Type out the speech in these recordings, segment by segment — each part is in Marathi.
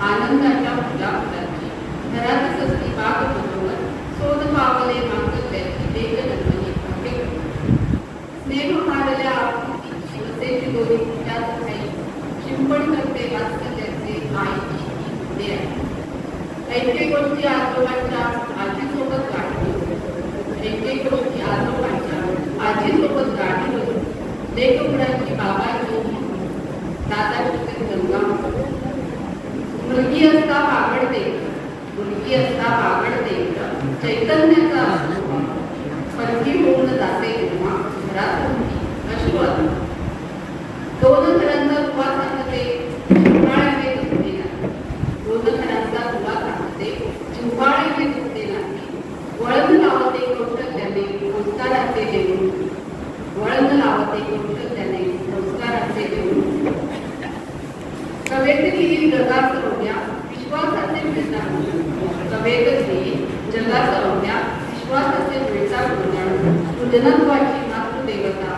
आनंदाच्या फुला फुलाची घरात सजली बाग बरोबर सोन पावले मांगल्याची देव नंदनी भावे स्नेह हारल्या आपुलकी शिवसेची दोरी त्याच काही शिंपण करते वात्सल्याचे आईची पुढे आहे. ऐके गोष्टी आजोबांच्या आजीसोबत गाठी ऐके गोष्टी आजोबांच्या आजीसोबत गाठी होती. लेखपुराची बाबांची दादाची गंगा मुलगी असता बागडते चैतन्याचा परकी होऊन जाते तेव्हा घरात अश्वत दोन घरांचा दुवा सांगते चिंपाळे दुखते नाही. दोन घरांचा दुवा सांगते चिंपाळे दुखते नाही. वळण लावते कौशल्याने संस्काराचे देऊन वळण लावते कौशल्याने संस्काराचे देऊन कवेतली जगासरवण्या विश्वासाचे मिळतात. कवेतली जगासरवण्या विश्वासाचे मिळतात. सृजनत्वाची मातृदेवता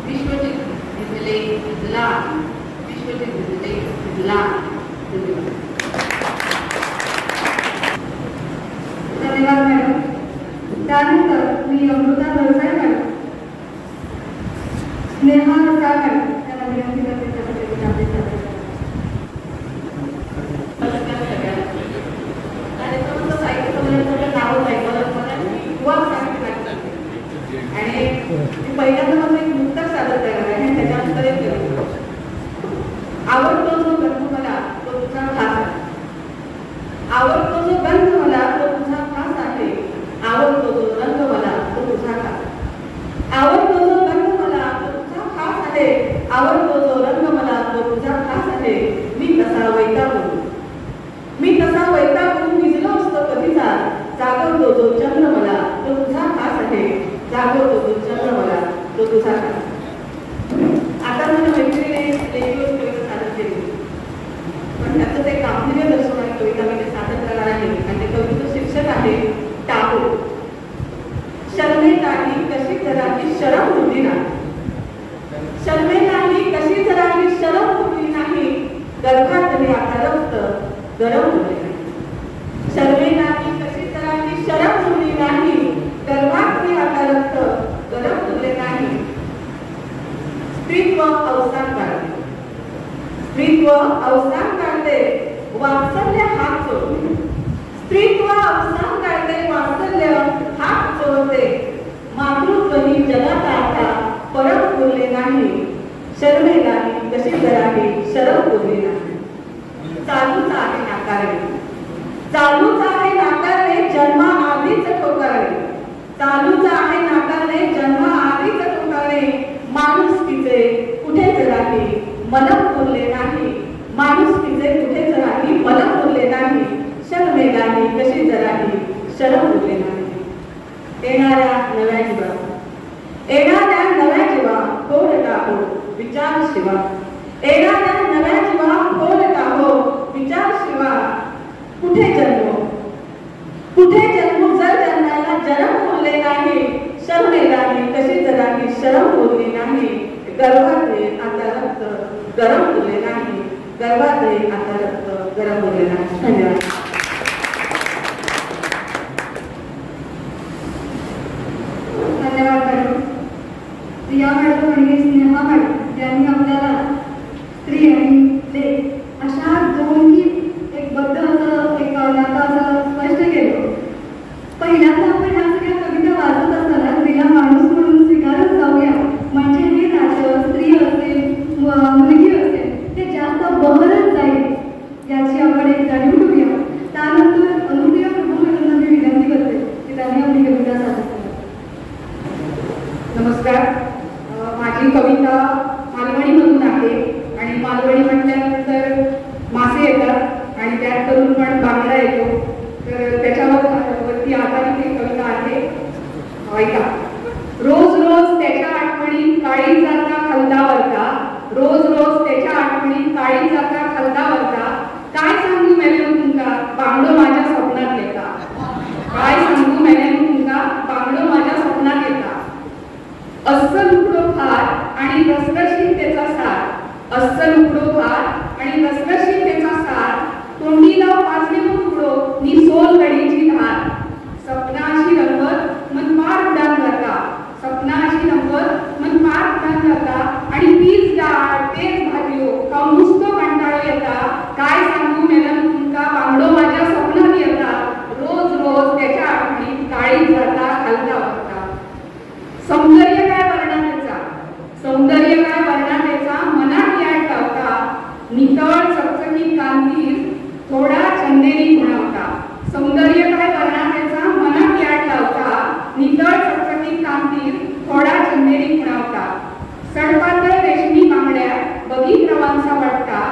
विश्वजित भिजले भिजला विश्वजित भिजले भिजला. धन्यवाद मॅडम. त्यानंतर मी अमृता दळसाई मॅडम स्नेहा रसाळ मॅडम त्यांना विनंती करते पहिल्यांदा मला एक मुक्तक सादर करणार आहे. त्याच्यानंतर एक आवडतो जो गंध मला तो तुझा खास आहे. आवडतो जो गंध मला तो तुझा खास आहे. आवडतो जो रंग मला तो तुझा खास. आवडतो जो गंध मला तो तुझा खास आहे. आवडतो जो रंग मला तो तुझा खास आहे. मी तसा वैतागून भिजलो असतो कधीचा. जागवतो जो चंद्र मला तो तुझा खास आहे. जागवतो जो चंद्र मला तो तुझा खास. आता मला मैत्रिणीने लेखी कविता सादर केली, पण त्याचं ते गांभीर्य दर्शवणारी कविता मी सादर करणार आहे. आणि ते कवितेचं शीर्षक आहे टाकू. शर्मे नाही कशी जराही शरम होती नाही. शर्मे नाही कशी जराही शरम होती नाही. गर्भातली आता रक्त गरम होते नाही. शर्मे नाही कशी जराही शरम होती नाही. गर्भातली आता रक्त गरम होते नाही. स्त्रीत्व अवसान काढते. स्त्रीत्व अवसान काढते वात्सल्य हात चोरते. स्त्रीत्व अवसान काढते वात्सल्य हात चोरते. मातृत्व ही जगात आता परत बोलले नाही. शर्मे नाही कशी जराही शरम बोलले नाही. चालूच आहे नाकारणे. चालूच आहे नाकारणे जन्मा आधीच ठोकारणे. चालूच आहे नाकारणे जन्मा आधीच ठोकारणे. माणुसकीचे कुठेच राही मलम पुरले नाही. माणुसकीचे कुठेच राही मलम पुरले नाही. शर्मे नाही कशी जराही शरम बोलले नाही. येणाऱ्या नव्या जीवा खोल टाको विचार शिवा. येणाऱ्या नव्या जीवा खोल टाको विचार शिवा. कुठे जन्म जर जन्माला जन्म बोलले नाही. शर्मे नाही कशी जराही शरम बोलली नाही. गर्भातले आता रक्त गरम बोलले नाही. गर्भातले आता रक्त गरम बोलले नाही. धन्यवाद. धन्यवाद मॅडम. प्रिया मॅडम आणि स्नेहा मॅडम यांनी आपल्याला स्त्री आणि लेख अशा दोन्ही एक बद्ध असं एक नातं असं स्पष्ट केलं. पहिल्यांदा आपण ह्या सगळ्या कविता वाचत असताना स्त्रीला माणूस म्हणून स्वीकारत जाऊया. म्हणजे हे नातं स्त्री असेल मुलगी असेल ते जास्त बहरत जाईल याची आपण एक जाणीव ठेवूया. त्यानंतर अनुप्रिया प्रभू मॅडमना मी विनंती करते की त्यांनी आपली कविता सादर करा. नमस्कार. माझी कविता मालवणीमधून आहे. आणि मालवणी म्हटल्यानंतर मासे येतात आणि त्यात करून पण बांगडा येतो. तर त्याच्यावरती आधारित एक कविता आहे. ऐका. रोज रोज त्याच्या आठवणी काळी जाता खालदावरता. रोज रोज त्याच्या आठवणी काळी जाता खालदावरता. काय सांगू मेलेलो तुमका बांगडो माझ्या स्वप्नात येता. काय सांगू मेलेलो तुमका बांगडो माझ्या स्वप्नात येता. अस्सल उकडो भात आणि रसरशीत त्याचा सार. अस्सल उकडो भात आणि रसरशीत त्याचा सार. तोंडीला वाजले फुगडो नी सोलकडीची धार सपनाशी रंगत मन पार उडान जाता सपनाशी रंगत मन पार उडान जाता आणि तीच डाळ तेच भाजयो का नुसतो कंटाळो येता काय सांगू मेलन तुमका बांगडो माझ्या स्वप्नात येता रोज रोज त्याच्या आठवणीत काळी जाता खालता वरता सौंदर्य काय वर्णनाचा सौंदर्य काय वर्णनाचा मनात याड लावता नितळ चकचकीत कांतीर थोडा चंदेरी खुणावता सौंदर्य काय वर्णनाचा मनात याड लावता नितळ चकचकीत कांतीर थोडा चंदेरी खुणावता सडपातळ रेशमी बांगड्या बघीत रवांचा वाटता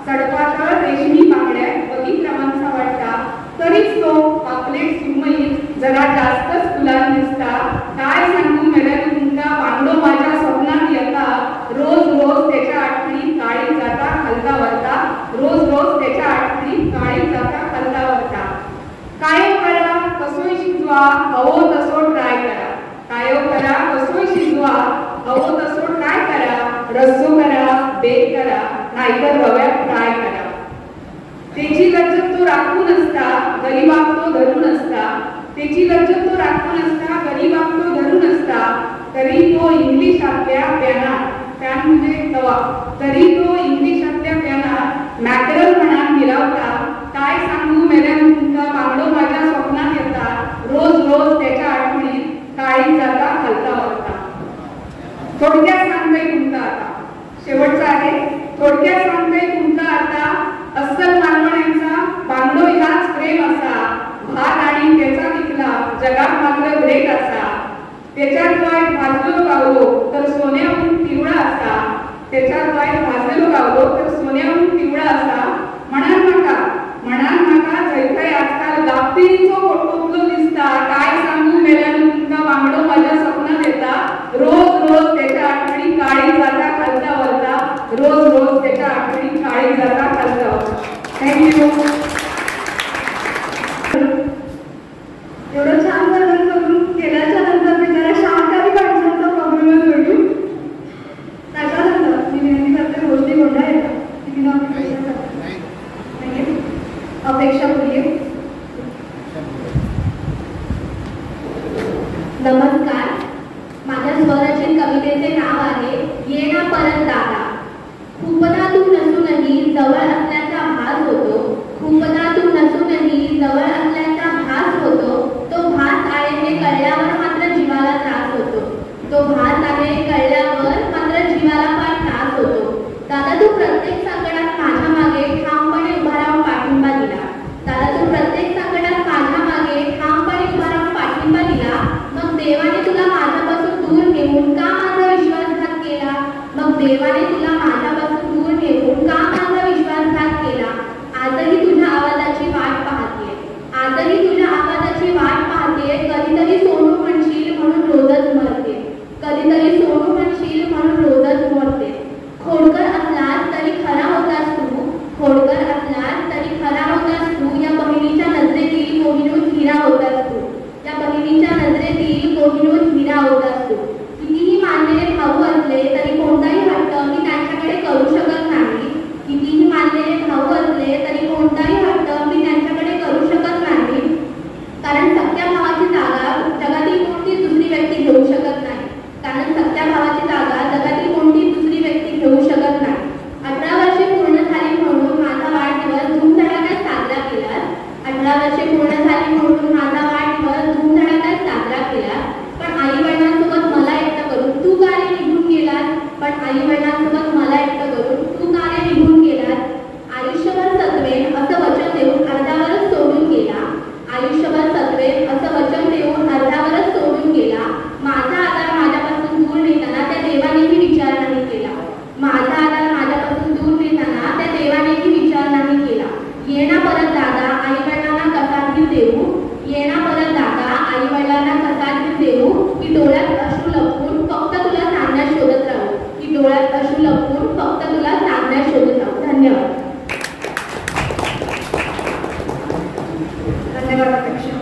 सडपातळ रेशमी बांगड्या बघीत रवांचा वाटता तरीच तो पापलेट सुरमईत जरा जास्तच फुलान दिसता काय सांगू मेल्या तुमका बांगडो माझ्या स्वप्नात येता रोज रोज त्याच्या आठवणीत काळी जाता खालता वरता रोज रोज त्याच्या आठवणीत काळी जाता खालता वरता कायो करा कसोय शिजवा हवो तसो ट्राय करा कायो करा कसोय शिजवा हवो तसो ट्राय करा रस्सो करा बेक करा नाहीतर रव्यात फ्राय करा त्याची लज्जत तो राखून असता गरीबाक तो धरून असता त्याची लज्जत तो राखून असता गरीबाक तो धरून असता तरी तो इंग्लिशातल्या पॅनात पॅन म्हणजे तवा तरी तो इंग्लिशातल्या पॅनात मॅकरल म्हणान गिरावता काय सांगू मेल्या तुमका बांगडो माझ्या स्वप्नात येता रोज रोज त्याच्या आठवणीत काळी जाता खालता वरता थोडक्यात सांगतोय तुमका आता शेवटचा आहे थोडक्यात सांगतोय तुमका आता अस्सल मालवण्यांचा बांगडो ह्याच प्रेम असा भात आणि त्याचा विकला जगात मात्र ग्रेट असा त्याच्यात वाईट भाजलो गावलो तर सोन्याहून पिवळा असा त्याच्यात वाईट भाजलो गावलो तर सोन्याहून पिवळा असा म्हणान नका जैथय आजकाल गाफीलचो फोटोतलो दिसता काय सांगू मेल्यानं तुमका बांगडो माझ्या स्वप्नात येता रोज रोज त्याच्या आठवणी काळी जाता खालता वरता रोज रोज त्याच्या आठवणी काळी जाता खालता वरता थँक्यू एवढं छान वर्णन करून केल्याच्या नंतर मी जरा शांतही माणसांचा प्रॉब्लेम जोडू त्याच्यानंतर मी विनंती करते गोष्टी कोणत्या येतात अपेक्षा करूया. नमस्कार, माझ्या स्वरचित कवितेचे नाव आहे ये ना परत दादा. खूपदा तू नसूनही जवळ असल्याचा भास होतो, खूपदा तू नसूनही जवळ असल्याचा भास होतो. तो भास आहे हे कळल्यावर मात्र जीवाला त्रास होतो, तो भास आहे कळल्यावर मात्र जीवाला फार त्रास होतो. दादा तू प्रत्येक संकटात माझ्या मागे ठामपणे उभा राहून पाठिंबा दिला. दादा तू प्रत्येक संकटात माझ्या मागे ठामपणे उभा राहून पाठिंबा दिला. मग देवाने तुला माझ्यापासून दूर नेऊन का माझा विश्वासघात केला? मग देवाने तुला माझ्यापासून दूर नेऊन का माझा विश्वासघात केला? आजही तुझ्या आवाजाची वाट पाहतेय, आजही तुझ्या आवाजाची वाट पाहतेय. कधीतरी सोनू म्हणशील म्हणून रोजच मरते, कधीतरी सोनू म्हणशील म्हणून रोजच मरते. खोडकर असलास तरी खरा होतास तू, खोडकर असलास तरी खरा होतास तू. या बहिणीच्या नजरेतील कोहिनूर हिरा होतास तू, या बहिणीच्या नजरेतील कोहिनूर हिरा होतास तू. कितीही मानलेले भाऊ असले तरी कोणताही हट्ट मी त्यांच्याकडे करू शकत नाही, कितीही मानलेले भाऊ असले तरी कोणताही हट्ट मी त्यांच्याकडे करू शकत नाही. कारण सख्या भावाची जागा जगातील कोणती दुसरी व्यक्ती घेऊ शकत नाही, कारण सख्या भावाची जागा जगातील कोणती दुसरी व्यक्ती घेऊ शकत नाही. 18 वर्षे पूर्ण झाली म्हणून माझा वाढदिवस धूमधडाक्यात साजरा केला. 18 वर्षे पूर्ण झाली म्हणून माझा वाढदिवस धूमधडाक्यात साजरा केला. पण आई वडिलांसोबत मला एकटं करून तू का रे निघून गेलास? पण आई वडिलांसोबत मला एकटं करून तू का रे निघून गेलास? आयुष्यभर सत्वेन असं वचन देऊन अर्ध्यावरच सोडून गेला, आयुष्यभर सत्वेन असं वचन देऊन अर्ध्यावरच सोडून गेला. माझा आधार माझ्यापासून दूर नेताना त्या देवानेही विचार नाही केला, माझा आधार माझ्यापासून दूर नेताना त्या देवानेही विचार नाही केला. येणा परत दादा आई वडिलांना कसा धीर देऊ, येणा परत दादा आई वडिलांना कसा धीर देऊ. की डोळ्यात अश्रू लपवून फक्त तुला सांगण्यास शोधत राहू, की डोळ्यात अश्रू लपवून फक्त तुला सांगण्यास शोधत राहू. धन्यवाद. धन्यवाद अपेक्षा.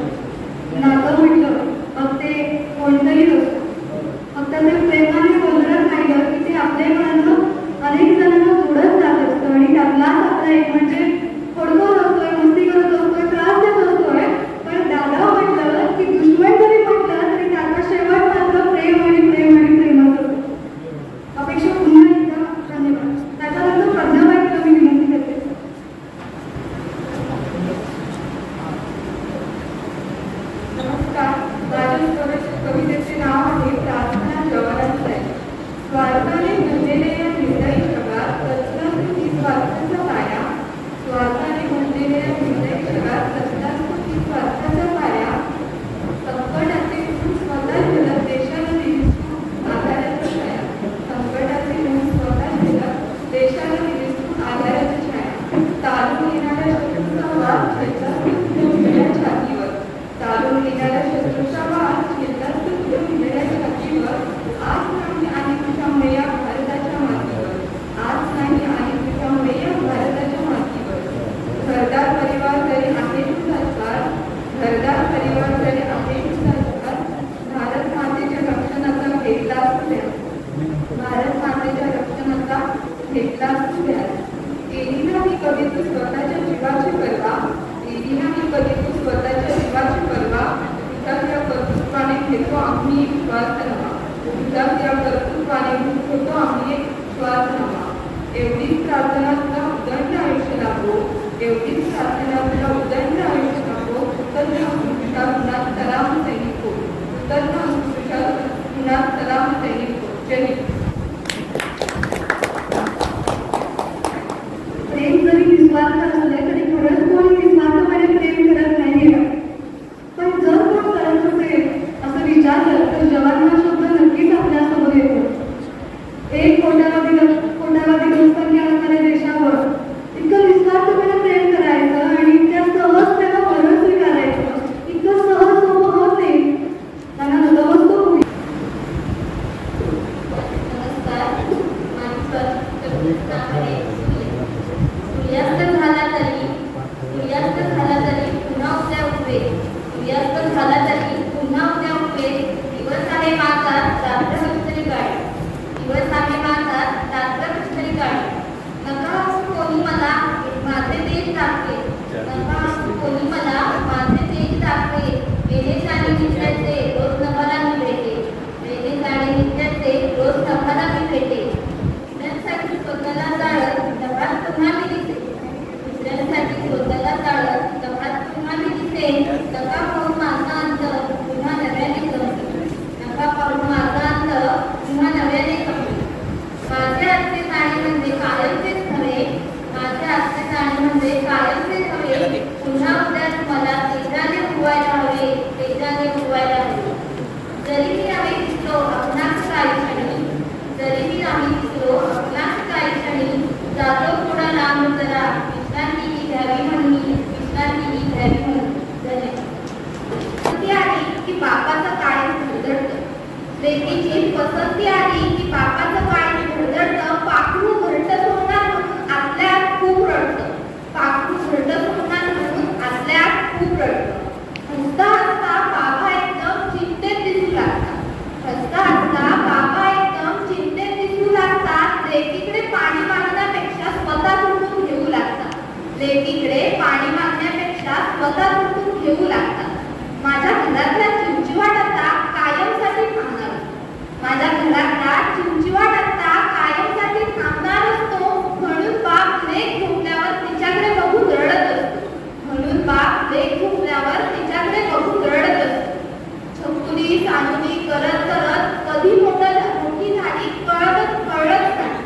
नातं म्हटलं मग ते कोणतंही असतं, फक्त ते प्रेमाने बोलत राहिलं की ते आपलेपणानं अनेक जणांना जोडत जात असतं. आणि त्यातलाच आपला एक म्हणजे खोडकर असतोय भारत मातेच्या रक्षणाचा घेतलाच तू ध्यास. केली नाही कधी तू स्वतःच्या जीवाची पर्वा, केली नाही कधी तू स्वतःच्या जीवाची पर्वा. तुझ्या त्या कर्तृत्वाने घेतो आम्ही श्वास नवा, तुझ्या त्या कर्तृत्वाने होतो आम्ही श्वास नवा. एवढीच प्रार्थना तुला उदंड आयुष्य लाभो, एवढीच प्रार्थना तुला उदंड आयुष्य लाभो. उतरल्या अंकुशा गुणात सलाम सैनिक हो, उतरल्या अंकुशा गुणात सलाम सैनिक हो. जय हिंद. प्रेम जरी निस्वार्थ असले तरी खरंच कोणी निस्वार्थपणे प्रेम करत नाही. पण जर कोण करत असेल असं विचारलं तर जवान शब्द नक्कीच आपल्यासमोर येतो. एक कोट्यावधी लोकसंख्या असणाऱ्या देशावर इतकं निस्वार्थपणे प्रेम करायचं आणि त्या सहज त्याला वरण स्वीकारायचं इतकं सहज सोपं होत नाही. त्यांना नतमस्तक होईल. नमस्कार. सूर्यास्त झाला तरी पुन्हा उद्या उठवे, सूर्यास्त झाला तरी पुन्हा उद्या उठवे. दिवस आहे माझा रात्र कधीतरी काढे, दिवस आहे माझा रात्र कधीतरी काढे. नका असं कोणी मला माझे देश दाखवे, नका असं कोणी मला माझे देश दाखवे. वेणे साडे नित्याचे रोज नभाला मी भेटे, वेणे साडे नित्याचे रोज नभाला मी भेटे. दुसऱ्यांसाठी स्वतःला जाळत नभात पुन्हा मी दिसे, दुसऱ्यांसाठी स्वतःला जाळत नभात पुन्हा मी दिसे. नका पाहून माझा अंत पुन्हा नव्याने संपे, नका पाहून माझा अंत पुन्हा नव्याने संपे. माझे आजचे जाणे म्हणजे कायमचेच नव्हे, माझे आजचे जाणे म्हणजे कायमचेच हवे. पुन्हा उद्या मला तेजाने उगवायला हवे, तेजाने उगवायला हवे. जरी मी आम्ही दिसलो आपणास काही क्षणी, जरी मी आम्ही दिसलो आपणास काही क्षणी. जातो थोडा लांब जरा विश्रांती घ्यावी म्हणून, विश्रांती घ्यावी म्हणून. पसंती आली की बापाचं काळी धडधडतं, लेकीची पसंती आली की बापाचं काळी धडधडतं. पाखरू घरटं सोडणार म्हणून आतल्यात खूप रडतं, पाखरू घरटं सोडणार म्हणून आतल्यात खूप रडतं. हसता हसता बाबा एकदम चिंतेत दिसू लागतात, हसता हसता बाबा एकदम चिंतेत दिसू लागतात. लेकीकडे पाणी मागण्यापेक्षा स्वतः उठून घेऊ लागतात, लेकीकडे पाणी मागण्यापेक्षा स्वतः उठून घेऊ लागतात. माझ्या घरातला चिंचिवाट आता कायमसाठी थांबणार, माझ्या घरातला चिंचिवाट आता कायमसाठी थांबणार असतो. म्हणून बाप लेक झोपल्यावर तिच्याकडे बघून रडत असतो, म्हणून बाप लेक झोपल्यावर तिच्याकडे बघून रडत असतो. छकुली सानुली करत करत कधी मोठी झाली कळत नाही,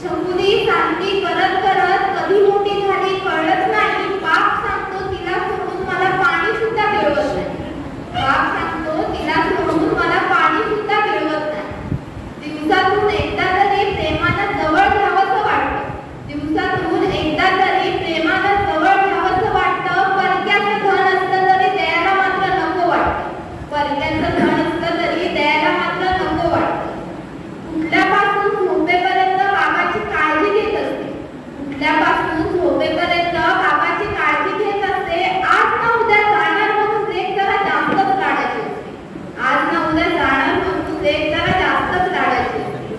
छकुली सानुली करत करत कधी मोठी झाली कळत नाही. बाप सांगतो तिला सोडून मला पाणी सुद्धा मिळवत नाही, बाप सांगतो तिला सोडून मला पाणी सुद्धा मिळवत नाही. दिवसातून एकदा तरी प्रेमानं जवळ घ्यावंसं वाटतं, दिवसातून एकदा तरी प्रेमानं जवळ घ्यावंसं वाटतं. परक्याचं धन असलं तरी द्यायला मात्र नको वाटतं, परक्याचं धन असलं तरी द्यायला मात्र नको वाटतं. उठल्यापासून झोपेपर्यंत बाबाची काळजी घेत असते, उठल्यापासून झोपेपर्यंत बाबाची काळजी घेत असते. आज ना उद्या जाणार म्हणून लेक जरा जास्तच लाडायची असते, आज ना उद्या जाणार म्हणून लेक जरा जास्तच लाडायची असते.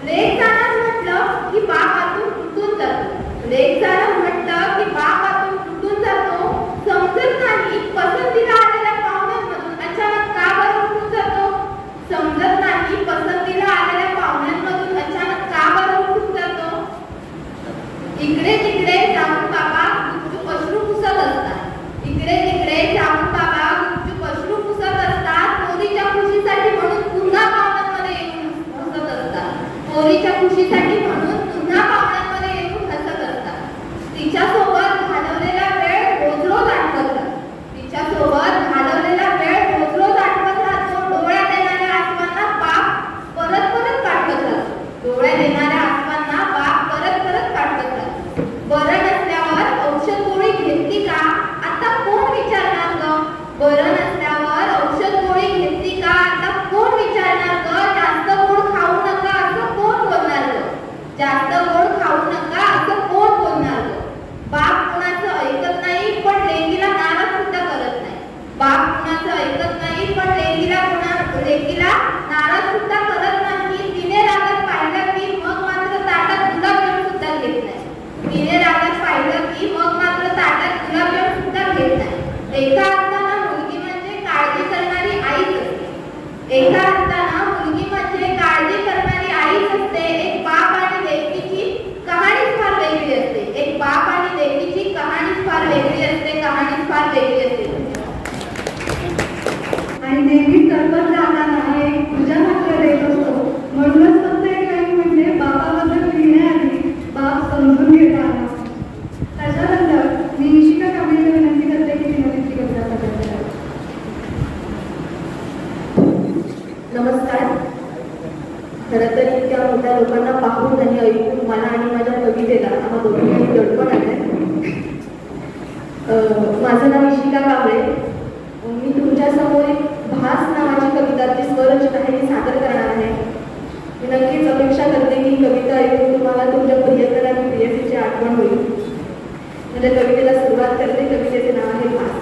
लेक जाणार म्हटलं की बाप आतून तुटून जातो, लेक जाणार म्हटलं की बाप आतून तुटून जातो. समजत नाही पसंतीला आलेल्या पाहुण्यांमधून अचानक का बरं उठून जातो, समजत नाही पसंतीला आलेल्या पाहुण्यांमधून अचानक का बरं उठून जातो. इकडे तिकडे जाऊन बाबा गुपचूप अश्रू पुसत असतात, इकडे तिकडे जाऊन बाबा गुपचूप अश्रू पुसत असतात. पोरीच्या खुशीसाठी म्हणून पुन्हा पाहुण्यांमध्ये येऊन हसत असतात, पोरीच्या खुशीसाठी म्हणून पुन्हा पाहुण्यांमध्ये येऊन हसत असतात. तिच्यासोबत घालवलेला वेळ रोज रोज आठवत राहतो, तिच्यासोबत घालवलेला वेळ रोज रोज आठवत राहतो. डोळ्यात येणाऱ्या आसमांना बाप परत परत काढत राहतो, डोळ्यात येणाऱ्या आसमांना बाप परत परत काढत राहतो. बरं नसल्यावर औषध गोळी घेतली का आता कोण विचारणार ग, बरं नसल्यावर औषध गोळी घेतली का आता कोण विचारणार ग. जास्त गोड खाऊ नका असं कोण बोलणार ग, खरं तर इतक्या मोठ्या लोकांना पाहून आणि ऐकून मला आणि माझ्या कवितेला आम्हा दोघांनी दडपण आलंय. माझं नाव इशिका कांबळे. मी तुमच्यासमोर एक भास नावाची कविताची स्वररचना आहे ती सादर करणार आहे. मी नक्कीच अपेक्षा करते की कविता ऐकून तुम्हाला तुमच्या प्रियकर आणि प्रियसीची आठवण होईल. माझ्या कवितेला सुरुवात करते. कवितेचे नाव आहे भास.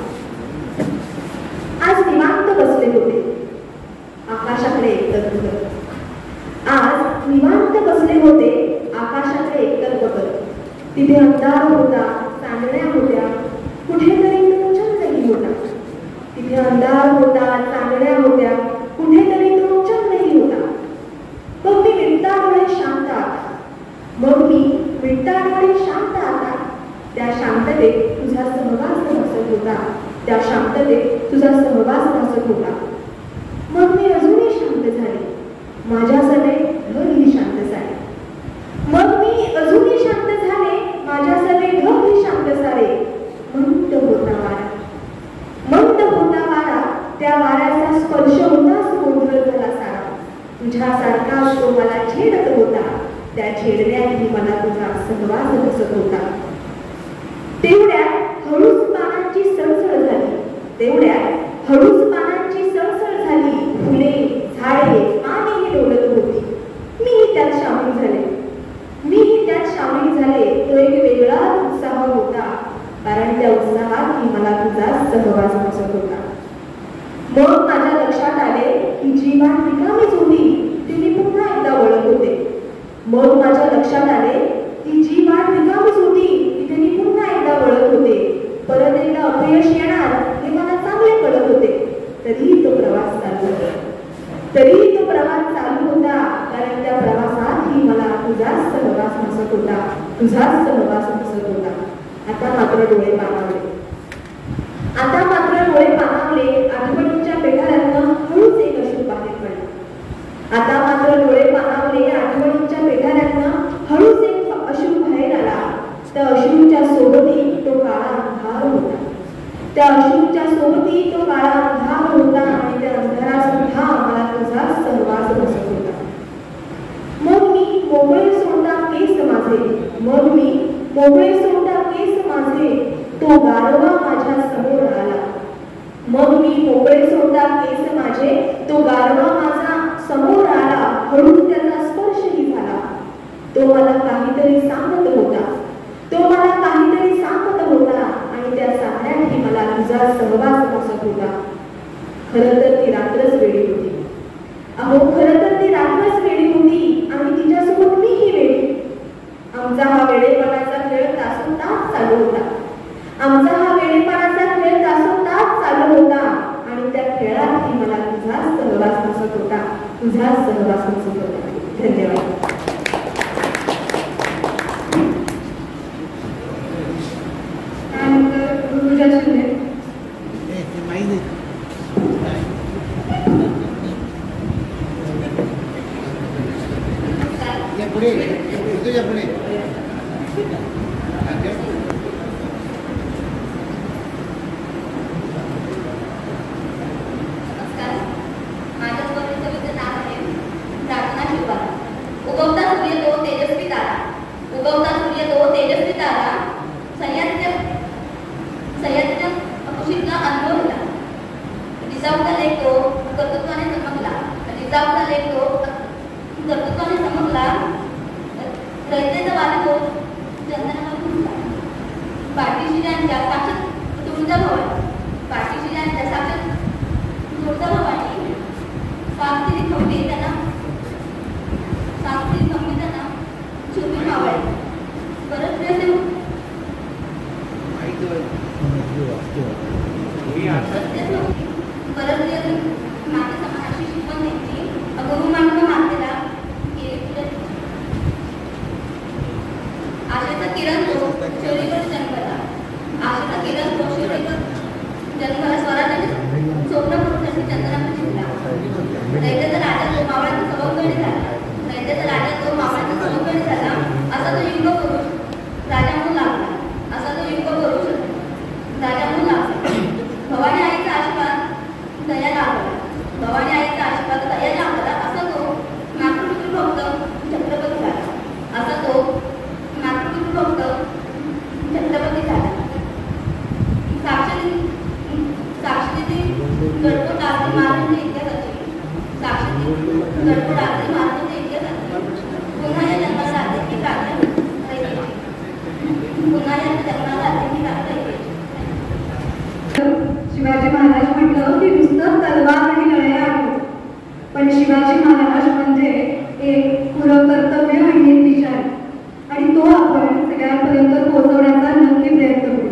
आज निवांत बसले होते आकाशाकडे एकतर बघत. आज निवांत बसले होते आकाशाकडे एकतर बघत. तिथे अंधार होता, चांदण्या होत्या, कुठेतरी तो चंद्रही होता. तिथे अंधार होता, चांदण्या होत्या, कुठेतरी तो चंद्रही होता. मग मी मिनिटामुळे शांत आता. मग मी मिनिटामुळे शांत आता. त्या शांततेत तुझा सहवास भासत होता. त्या शांततेत तुझा सहवास भासत होता. मग मी अजूनही शांत झाले. माझ्यासाठी ढगही शांत झाले. मग मी अजूनही शांत झाले. माझ्यासाठी ढगही शांत झाले. मंद होता वारा, मंद होता वारा. त्या वाऱ्याचा स्पर्श होता समुद्र झाला सारा. तुझ्यासारखा तो मला छेडत होता. त्या छेडण्यातही मला तुझा सहवास दिसत होता. तेवढ्यात हळूच पानांची सळसळ झाली. तेवढ्यात हळूच पानांची सळसळ झाली. फुले, झाडे, पानेही डोलत होती. मीही त्यात सामील झाले. मीही त्यात सामील झाले. तो एक वेगळाच उत्साह होता. कारण त्या उत्साहातही मला तुझा सहवास दिसत होता. मग माझ्या लक्षात आले की जी वाट रिकामीच होती ती मी पुन्हा एकदा वळत होते. मग माझ्या लक्षात आले की जी वाट रिकामीच होती तिथे मी पुन्हा एकदा वळत होते. परत एकदा अपयश येणार हे मला चांगले कळत होते. तरीही तो प्रवास चालू होता. तरीही तो प्रवास चालू होता. कारण त्या प्रवासातही मला तुझा सहवास दिसत होता. तुझा सहवास दिसत होता. आता मात्र डोळे पाणावले. आता मात्र डोळे पाणावले. आठवणींच्या पेठाऱ्यातनं हळूच एक अश्रू बाहेर पडला. आता मात्र डोळे पाणावले. आठवणींच्या पेठाऱ्यातनं हळूच एक अश्रू बाहेर आला. त्या अश्रूच्या सोबती तो काळा अंधार होता. त्या अश्रूच्या सोबती तो काळा अंधार होता. आणि त्या अंधारात सुद्धा मला तुझा सहवास बसत होता. मग मी मोकळे सोडता केस माझे. मग मी मोकळे सोडता केस माझे. तो गारवा माझ्या समोर आला. मग मी मोकळे सोडता केस माझे. तो गारवा माझा समोर आला. हळूच त्याचा स्पर्शही झाला. तो मला काहीतरी सांगत होता. तो मला काहीतरी सांगत होता. आणि त्या सांगण्यातही मला तुझा सहवास बसत होता. खरं तर ती रात्रच वेळी होती. अहो खरं तर ती रात्रच वेळी होती. आणि तिच्यासोबत मीही वेळी. आमचा हा वेळेपणाचा खेळ तासोतास चालू होता. आमचा हा वेळेपणाचा खेळ तासोतास चालू होता. आणि त्या खेळातही मला तुझा सहवास बसत होता. तुझा सहवास बसत होता. धन्यवाद. भवानी आईचा आशीर्वाद दया लागला. असा तो मातृपितृ आपलं कर्तव्य आणि एक विचार आणि तो आपण सगळ्यांपर्यंत पोहोचवण्याचा नक्की प्रयत्न करू.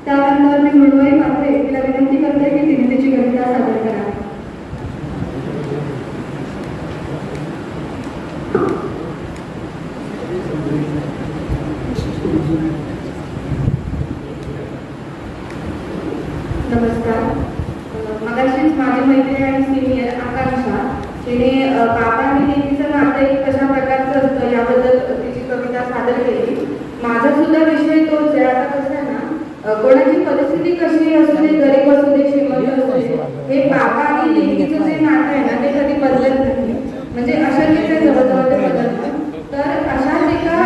त्यानंतर मी मृण्मयी पात्रे तिला विनंती करते की तिने तिची कविता सादर करावी. नमस्कार. मगाशीच माझी मैत्रीण आणि सिनियर आकांक्षा तिने बाबा आणि लेकीचं नातं एक कशा प्रकारचं असतं याबद्दल तिची कविता सादर केली. माझा सुद्धा विषय तोच आहे. आता कसं आहे ना, कोणाची परिस्थिती कशी असू दे, गरीब असू दे, श्रीमंत असू दे, हे बाबा आणि लेकीचं जे नातं आहे ना ते कधी बदलत नाही. म्हणजे अशक्यच जवळजवळ ते बदलत नाही. तर अशाच एका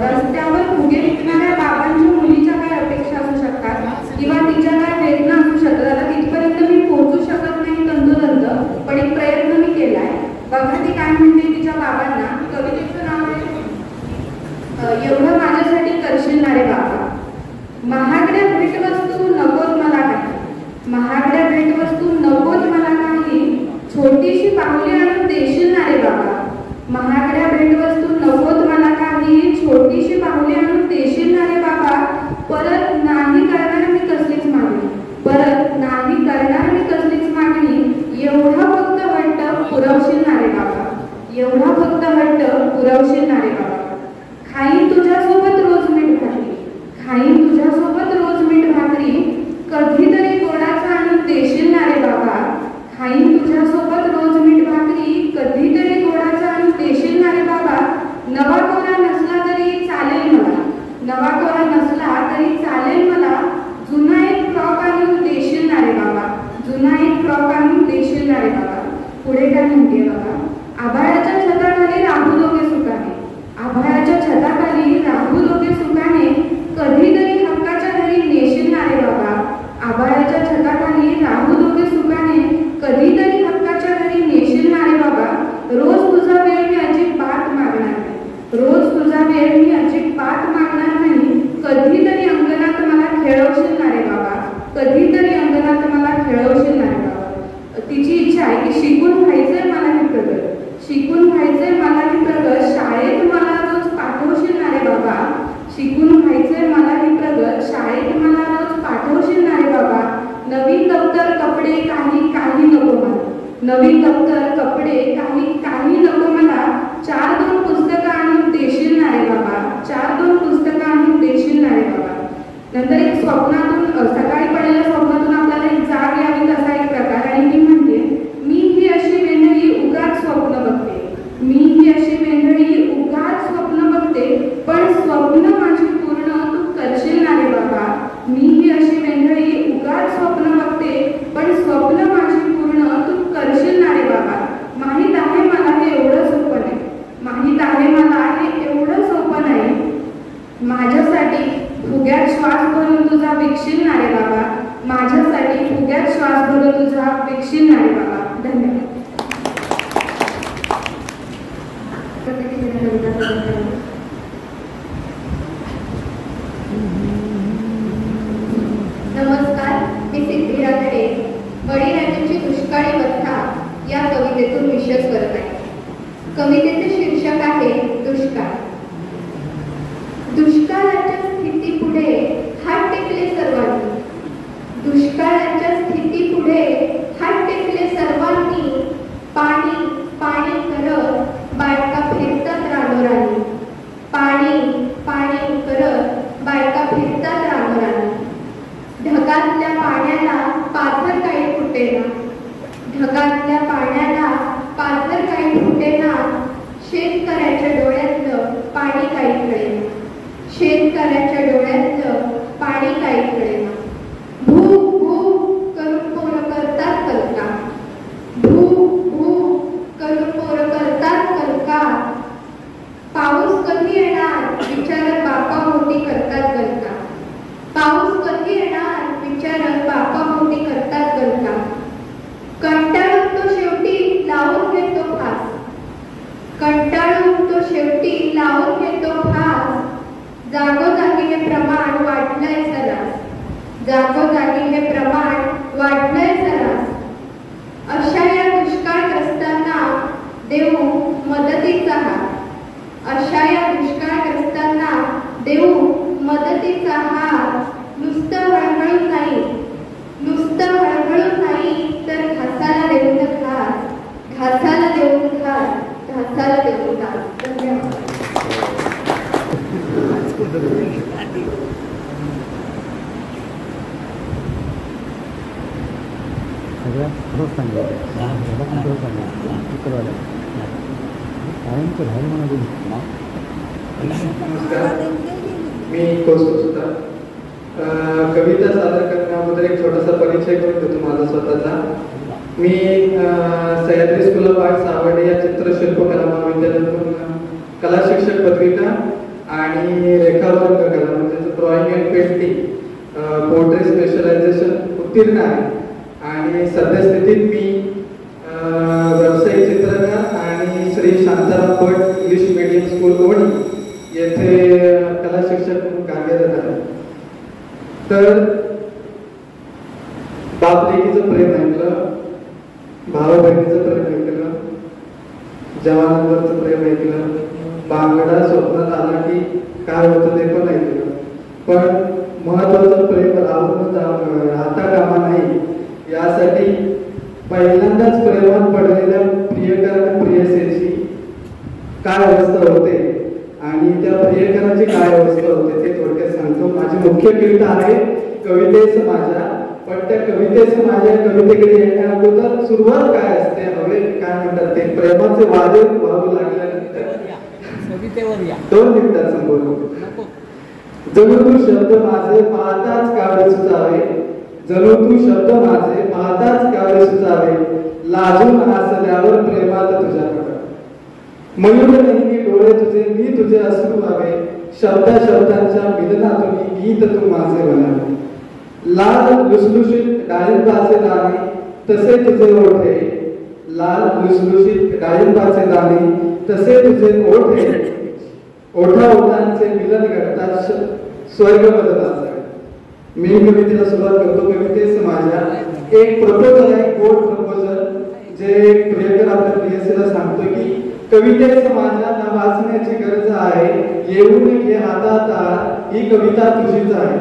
रस्त्यावर फुगे विकणाऱ्या बाबांच्या मुलीच्या काय अपेक्षा असू शकतात किंवा तिच्या काय वेदना असू शकतात. आता तिथपर्यंत मी पोहोचू शकत नाही तंतोतंत, पण एक प्रयत्न मी केलाय. बघा ती काय म्हणते तिच्या बाबांना. कवितेचं नाव आहे एवढं माझ्यासाठी करशील ना रे बाबा. महागड्या भेटवस्तू नकोत मला काही, महागड्या भेटवस्तू नकोत मला काही, छोटीशी पाहुली आणून देशील ना रे बाबा. महागड्या भेटवस्तू नकोत मला काही, छोटीशी पाहुली आणून देशील ना रे बाबा. परत नाही करणार मी कसलीच मागणी, परत नाही करणार मी कसलीच मागणी. एवढा फक्त हट्ट पुरवशील ना रे बाबा, एवढा फक्त हट्ट पुरवशील ना रे बाबा. खाईन तुझ्यासोबत रोज मीठ भाकरी, खाईन तुझ्यासोबत रोज मीठ भाकरी, कधीतरी गोडाचा आणून देशील ना रे बाबा. खाईन तुझ्यासोबत रोज मीठ भाकरी, कधीतरी गोडाचा आणून देशील ना रे बाबा. नवा कोरा नसला तरी चालेल मला, नवा कोरा नसला तरी चालेल मला, जुना एक फ्रॉक आणून देशील ना रे बाबा, जुना एक फ्रॉक आणून देशील ना रे बाबा. पुढे काय म्हणते बाबा. आभाळाच्या छताखाली राहू दोघे सुखाने, आभाळाच्या छताखाली राहू दोघे सुखाने, कधीतरी हक्काच्या घरी नेशील ना रे बाबा. आभाळाच्या छताखाली राहू दोघे सुखाने, कधीतरी हक्काच्या घरी नेशील ना रे बाबा. रोज तुझा वेळ मी अजिबात मागणार नाही, रोज तुझा वेळ मी अजिबात मागणार नाही, कधीतरी अंगणात मला खेळवशील ना रे बाबा, कधीतरी अंगणात मला खेळवशील ना रे बाबा. तिची इच्छा आहे की शिकून व्हायचंय मला हे प्रगत, शिकून व्हायचंय मला हे प्रगत, शाळेत मला रोज पाठवशील ना रे बाबा. शिकून व्हायचंय मला हे प्रगत, शाळेत मला रोज पाठवशील ना रे बाबा. नवीन दप्तर कपडे काही काही नको मला, नवीन दप्तर कपडे काही नको मला, 4-2 पुस्तकं आणून देशील ना रे बाबा, 4-2 पुस्तकं आणून देशील ना रे बाबा. नंतर एक स्वप्नातून सकाळी पडलेल्या स्वप्नातून आपल्याला एक जाग यावी तसा एक प्रकार. आणि मी म्हणते मी ही अशी वेंधळी उगाच स्वप्न बघते, मी ही अशी वेंधळी उगाच स्वप्न बघते, पण स्वप्न माझी पूर्ण तू करशील ना रे बाबा. मी ही अशी वेंधळी उगाच स्वप्न बघते, पण स्वप्न माझी पूर्ण तू करशील ना रे बाबा. माहीत आहे मला हे एवढं सोपं नाही, माहीत आहे मला हे एवढं सोपं नाही, माझ्यासाठी फुग्यात श्वास भरून तुझा विकशील ना रे बाबा, माझ्यासाठी फुग्यात श्वास भरून तुझा विकशील ना रे बाबा. धन्यवाद. नमस्कार. मी सिद्धी रानडे बळीराजाची दुष्काळी कथा या कवितेतून विषय करत आहे. कवितेचे शीर्षक आहे दुष्काळ. दुष्काळाच्या स्थितीपुढे हात टेकले सर्वांनी, दुष्काळाच्या स्थितीपुढे हात टेकले सर्वांनी, पाणी पाणी करत बायका फिरतात रानोरानी, पाणी पाणी करत बायका फिरतात रानोरानी. ढगातल्या पाण्याला पाझर काही फुटेना, ढगातल्या पाण्याला पाझर काही फुटेना, शेतकऱ्याच्या डोळ्यातलं पाणी काही कळेना, शेतकऱ्याच्या डोळ्यातलं पाणी काही कळेना. भू भू करून पोरं करतात कलका, भू भू करून पोरं करतात कलका. पाऊस कधी येणार विचारत बापा मोठी करतात गलका, पाऊस कधी येणार विचारत बापा मोठी करतात गलका. कंटाळून तो शेवटी लावून घेतो फास, कंटाळून तो शेवटी लावून घेतो फास. जागोजागी हे प्रमाण वाढलंय सर्रास, जागोजागी हे प्रमाण वाढलंय सर्रास. अशा या दुष्काळग्रस्तांना देऊ मदतीचा हात, अशा या दुष्काळग्रस्तांना देऊ मदतीचा हात. नुसतं हळहळून नाही, नुसतं हळहळून नाही, तर घासाला देऊन घास, घासाला देऊन घास, घासाला देऊन घास. धन्यवाद. नमस्कार, मी कौस्तुभ सुतार. कविता सादर करण्याबद्दल एक छोटासा परिचय करून देतो माझा स्वतःचा. मी Sahyadri school of art Savarde या चित्रशिल्प कला महाविद्यालयातून कला शिक्षक पदविका आणि रेखावर्ग कला म्हणजे drawing and painting portrait specialization उत्तीर्ण आहे. आणि सद्यस्थितीत मी व्यावसायिक चित्रकार आणि Shri Shantaram Bhat English medium school कोणी येथे कला शिक्षक म्हणून कार्यरत आहे. तर बाप लेकीचं प्रेम ऐकलं, भाऊ बहिणीचं प्रेम ऐकलं, जवानांवरचं प्रेम ऐकलं, बांगडा स्वप्नात आला की काय होतं ते पण ऐकलं. पण महत्वाचं प्रेम राहता कामा नाही, यासाठी पहिल्यांदाच प्रेमात पडलेल्या प्रियकराने प्रियसेची काय अवस्था होते आणि त्या प्रियकराची काय अवस्था होते ते थोडक्यात सांगतो. माझी मुख्य कविता आहे कवितेस माझ्या. पण त्या कवितेस माझ्या कवितेकडे येण्या अगोदर सुरुवात काय असते, हवे काय म्हणतात ते प्रेमाचे वादळ वाहू लागल्यानंतर 2 मिनिटात संबोधतो. जणू तू शब्द माझे पाहताच काळे सुचावे, जणू तू शब्द माझे पाहताच काळे सुचावे, लाजून हसल्यावर प्रेमात तुझ्याकडे. मयूर नेहमी डोळे तुझे, मी तुझे अश्रू व्हावे, शब्दा शब्दांच्या मिलनातून गीत तू माझे बनावे. लाल लुसलुशीत डाळिंबाचे दाणे तसे तुझे ओठे, लाल लुसलुशीत डाळिंबाचे दाणे तसे तुझे ओठे, ओठा ओठांचे मिलन घडतात स्वर्ग बदलाचा. मी कवितेला सुरुवात करतो. कवितेस माझ्या एक प्रपोजल आहे, गोड प्रपोजल, जे प्रियकर आपल्या प्रियसीला सांगतो की कवितेस माझ्या ना वाचण्याची गरज आहे, येऊन घे हातात, ही कविता तुझीच आहे.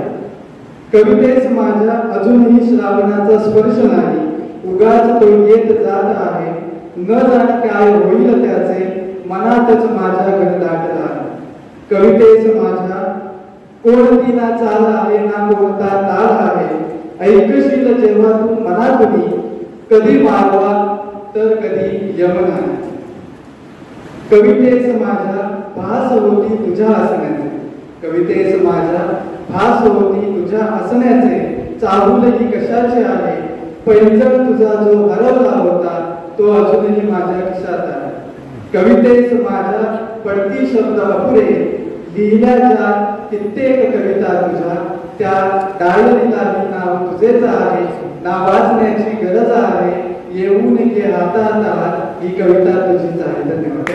कवितेस माझ्या अजूनही श्रावणाचा स्पर्श नाही, उगाच तो येत जात आहे, न जाणे काय होईल त्याचे, मनातच माझ्या गणदाट आहे. कवितेस माझ्या कोणती ना चाल आहे ना कोणता ताल आहे, ऐकशील जेव्हा तू मनातून, कधी मारवा तर कधी यमन आहे. कवितेस माझ्या भास होती तुझ्या हसण्याचे, कवितेस माझ्या भास होती तुझ्या हसण्याचे, चाहूलही कशाचे आहे, पैंजण तुझा जो हरवला होता तो अजूनही माझ्या खिशात आहे. कवितेस माझ्या पडती शब्द अपुरे, लिहिल्याच्या कित्येक कविता तुझ्या, त्या डायरीला नाव तुझेच आहे, ना वाचण्याची गरज आहे, येऊन घे हातात, ही कविता तुझीच आहे. धन्यवाद.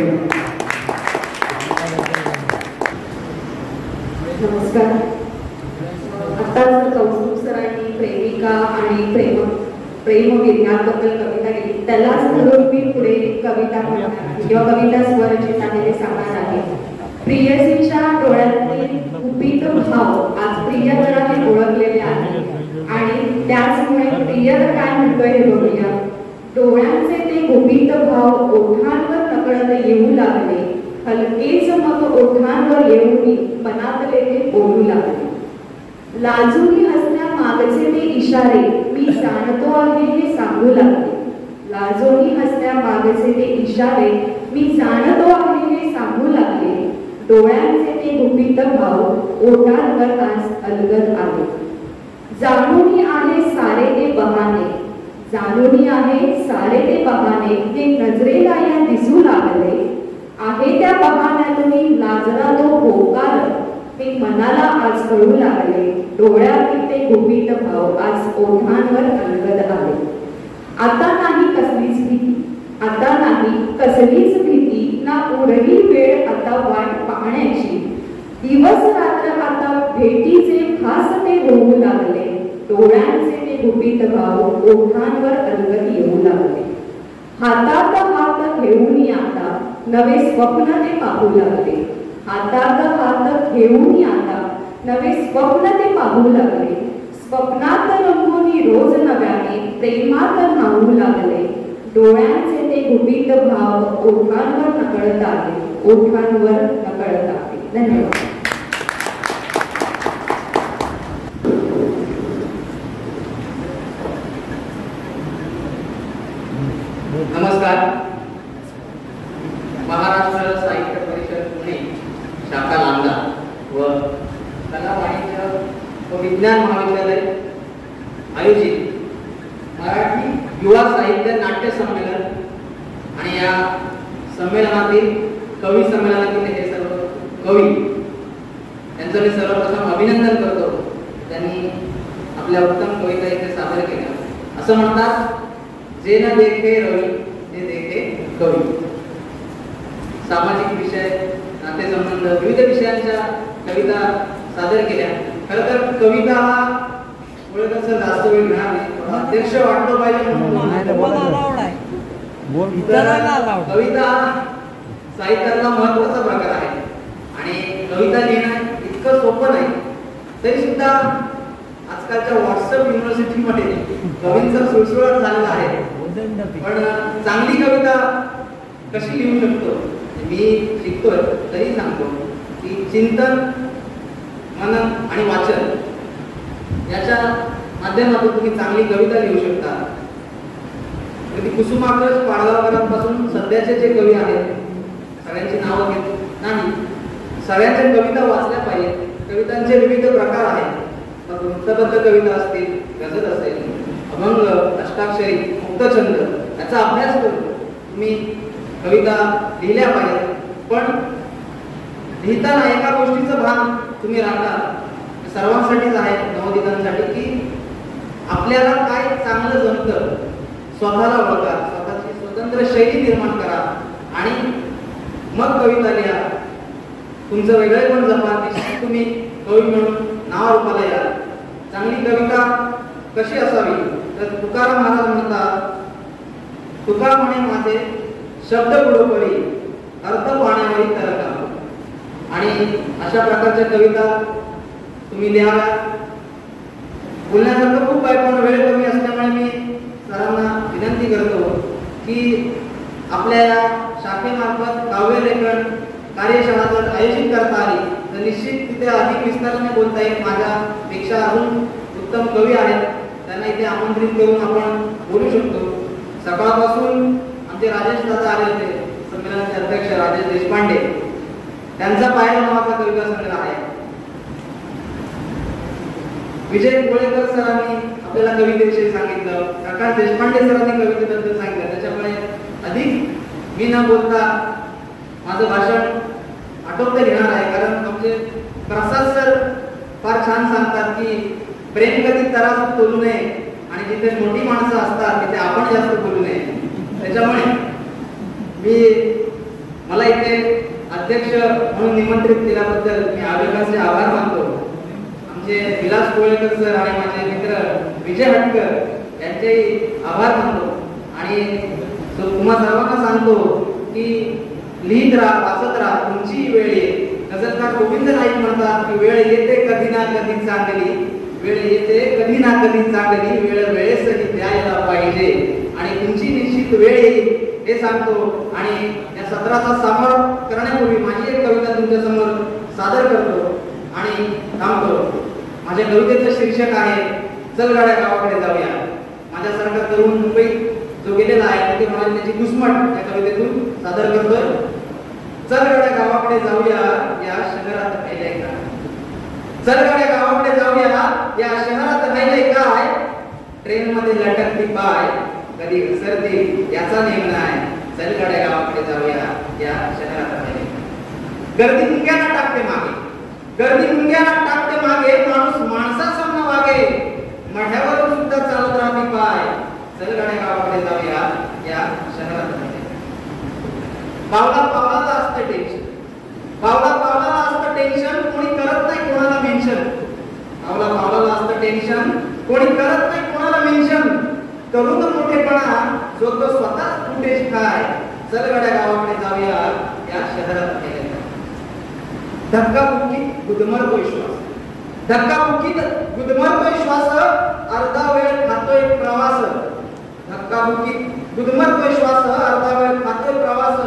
नमस्कार. आताच कौस्तुभ सरांनी प्रेमिका आणि प्रेमवीर याबद्दल कविता लिहिली, त्यालाच धरून मी पुढे कविता म्हणणार किंवा कविता स्वरचित आहे ते सांगणार आहे. प्रियसीच्या डोळ्यातील कुपित भाव आज प्रियकराने ओळखलेले आहे आणि त्याचमुळे प्रियर काय म्हणतोय हे बघूया. डोळ्यांचे ते गुपित भाव ओठांवर नकळत येऊ लागले, हलकेच मग ओठांवर येऊन मनातले ते बोलू लागले. लाजूनी हसण्या मागचे ते इशारे मी जाणतो आहे हे सांगू लागले. लाजूनी हसण्या मागचे ते इशारे मी जाणतो आहे हे सांगू लागले. डोळ्यांचे ते गुपित भाव ओठांवर आज अलगद आले. जाणूनी आहे सारे ते बहाने, जाणूनी आहे सारे ते बहाने, ते नजरेला या दिसू लागले. आहे त्या बहाण्यातून लाजरा तो होकार, ते मनाला आज कळू लागले. डोळ्यातील ते गुपित भाव आज ओठांवर अलगद आले. आता नाही कसलीच भीती, आता नाही कसलीच भीती, ना उरली वेळ आता वाट पाहण्याची. दिवस रात्र आता भेटीचे खास ते होऊ लागले. डोळ्यांचे ते गुपित भाव ओठांवर अलगद येऊ लागले. हातात हात घेऊन आता नवे स्वप्न ते पाहू लागले. हातात हात घेऊन आता नवे स्वप्न ते पाहू लागले. स्वप्नात रंगोनी रोज नव्याने प्रेमात न्हावू लागले. डोळ्यांचे ते गुपित भाव ओठांवर नकळत आले. ओठांवर नकळत आले. धन्यवाद. नमस्कार. महाराष्ट्र साहित्य परिषद पुणे शाखा लांजा व कला वाणिज्य व विज्ञान महाविद्यालय आयोजित मराठी युवा साहित्य नाट्य संमेलन आणि या संमेलनातील कवी संमेलनातील हे सर्व कवी यांचं मी सर्वप्रथम अभिनंदन करतो. त्यांनी आपल्या उत्तम कविता इथे सादर केल्या. असं म्हणतात, जे न देखे रवी ते देखे कवी. सामाजिक विषय, नातेसंबंध, विविध विषयांच्या कविता सादर केल्या. खरं तर कविता हा ओळखच जास्त वेळ घेणार नाही. अध्यक्ष वाटतो पाहिजे कविता साहित्यातला महत्वाचा प्रकार आहे आणि कविता लिहिणं इतकं सोपं नाही. तरी सुद्धा आजकालच्या व्हॉट्सअप युनिव्हर्सिटीमध्ये कवींचा सुळसुळाट झालेला आहे. पण चांगली कविता कशी लिहू शकतो मी शिकतोय तरी सांगतो की चिंतन, मनन आणि वाचन याच्या माध्यमातून तुम्ही चांगली कविता लिहू शकता. कधी कुसुमाग्रज पाडगावकरांपासून सध्याचे जे कवी आहेत सगळ्यांची नावं घेत नाही, सगळ्यांच्या कविता वाचल्या पाहिजे. कवितांचे विविध प्रकार आहेत. वृत्तबद्ध कविता असतील, गझल असेल, अभंग, अष्टाक्षरी, मुक्तछंद याचा अभ्यास करून तुम्ही कविता लिहिल्या पाहिजेत. पण लिहिताना एका गोष्टीचं भान तुम्ही राखा, सर्वांसाठीच आहे, नवोदितांसाठी, की आपल्याला काय चांगलं जमतं स्वतःला ओळखा, स्वतःची स्वतंत्र शैली निर्माण करा आणि मग कविता लिहा. तुमचं वेगळेपण जपा. निश्चित तुम्ही कवी म्हणून नावारूपाला या. चांगली कविता कशी असावी तर तुकाराम महाराज म्हणतात, तुका म्हणे माझे शब्द पुढोपरी अर्थ पाण्यावरी तरका. आणि अशा प्रकारच्या कविता तुम्ही लिहाव्या. बोलण्यासारखं खूप आहे पण वेळ कमी असल्यामुळे मी सरांना विनंती करतो की आपल्या या शाखेमार्फत काव्यलेखन कार्यशाळा जर आयोजित करता आली तर निश्चित तिथे अधिक विस्ताराने बोलता येईल. माझ्यापेक्षा अजून उत्तम कवी आहेत, त्यांना इथे आमंत्रित करून आपण बोलू शकतो. सकाळपासून आमचे राजेश दादा आले होते, संमेलनाचे अध्यक्ष राजेश देशपांडे, त्यांचा पायरा नावाचा कविता संग्रह आहे. विजय कोळेकर सरांनी आपल्याला कवितेविषयी सांगितलं, प्रकाश देशपांडे सरांनी कवितेबद्दल सांगितलं. त्याच्यामुळे अधिक मी न बोलता माझं भाषण आटोपते घेणार आहे. कारण आमचे प्रसाद सर फार छान सांगतात की प्रेम कधी तराजूत बोलू नये आणि जिथे मोठी माणसं असतात तिथे आपण जास्त बोलू नये. त्याच्यामुळे मला इथे अध्यक्ष म्हणून निमंत्रित केल्याबद्दल मी आयोजकांचे आभार मानतो. आमचे विलास कोळेकर सर आणि माझे मित्र विजय हटकर यांचेही आभार मानतो. आणि तुम्हा सर्वांना सांगतो की लिहित राहा, वाचत राहा, तुमची वेळ येईल. गझलकार गोविंद नाईक म्हणतात की वेळ येते कधी ना कधी चांगली, वेळ येते कधी ना कधी चांगली, वेळ वेळेसही द्यायला पाहिजे. आणि तुमची निश्चित वेळ येईल हे सांगतो. आणि या सत्राचा समारोप करण्यापूर्वी माझी एक कविता तुमच्या समोर सादर करतो आणि थांबतो. माझ्या कवितेचं शीर्षक आहे चल गाड्या गावाकडे जाऊया. माझ्यासारखा तरुण मुंबईत जो गेलेला आहे ते मला त्याची घुसमट या कवितेतून सादर करतोय. चल गाड्या गावाकडे जाऊया या शहरात राहिलंय का, चल गाड्या गावाकडे जाऊया या शहरात राहिलंय काय, ट्रेन मध्ये लटकती पाय कधी घसरतील याचा नेम नाही. चल गाड्या गावाकडे जाऊया या शहरात राहिलंय. गर्दी मुंग्याला टाकते मागे, गर्दी मुंग्याला टाकते मागे, माणूस माणसासमोर वागे, मढ्यावर सुद्धा चालत राहते पाय. चल गाड्या गावाकडे जाऊया या शहरात राहिलंय. पावला पावलाला असतं टेन्शन, पावला पावलाला असतं टेन्शन, कोणी करत नाही कोणाला मेन्शन. पावला पावलाला असतं टेन्शन, कोणी करत नाही कोणाला मेन्शन. करून मोठेपणा जो तो स्वतःच फुटेज खाय, चलगड्या गावाकडे जाऊया या शहरात राहिलेल्या धक्काबुक्की गुदमरतो विश्वास धक्काबुक्कीत गुदमरतो विश्वास अर्धा वेळ खातोय प्रवास धक्काबुक्कीत गुदमरतो विश्वास अर्धा वेळ खातोय प्रवास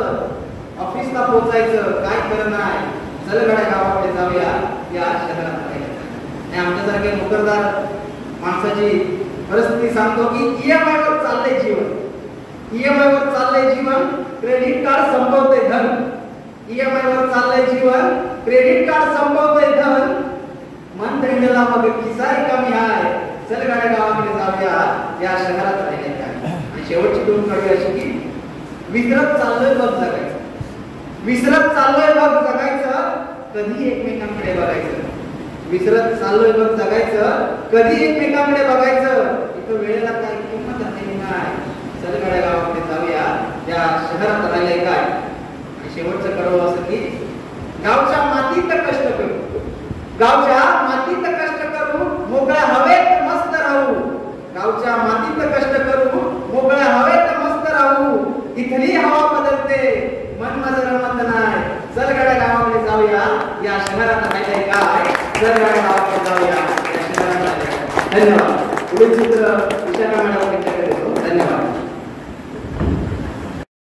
ऑफिसला पोहोचायचं काय खरं नाही चलगड्या गावाकडे जाऊया या शहरात राहिलेल्या आणि आमच्यासारखे नोकरदार माणसाची परिस्थिती सांगतो की ईएमआय वर चाललंय जीवन ईएमआय वर चाललंय जीवन क्रेडिट कार्ड संपवतंय धन ईएमआय वर चाललंय जीवन क्रेडिट कार्ड संपवतंय धन मन थंडला मग किसा कमी आहे चलगड्या गावाकडे जाऊया या शहरात राहिलेल्या आणि शेवटची दोन कडवी अशी की विसरत चाललोय बघ जगायचं विसरत चाललोय बघ जगायचं कधी एकमेकांकडे बघायचं विसरत चाललोय बघ जगायचं कधी एकमेकांकडे बघायचं इथं वेळेला काय किंमत असलेली नाही चलगड्या गावाकडे जाऊया या शहरात राहिलंय काय आणि शेवटचं कडवं असं की गावच्या मातीत कष्ट करू गावच्या मातीत कष्ट करू मोकळ्या हवेत मस्त राहू गावच्या मातीत कष्ट करू मोकळ्या हवेत मस्त राहू इथली हवा बदलते मन माझं रमत नाही चलगड्या गावाकडे जाऊया या शहरात राहिलंय काय चलगड्या गावाकडे जाऊया या शहरात राहिलंय धन्यवाद पुढील चित्र विशाखा मॅडम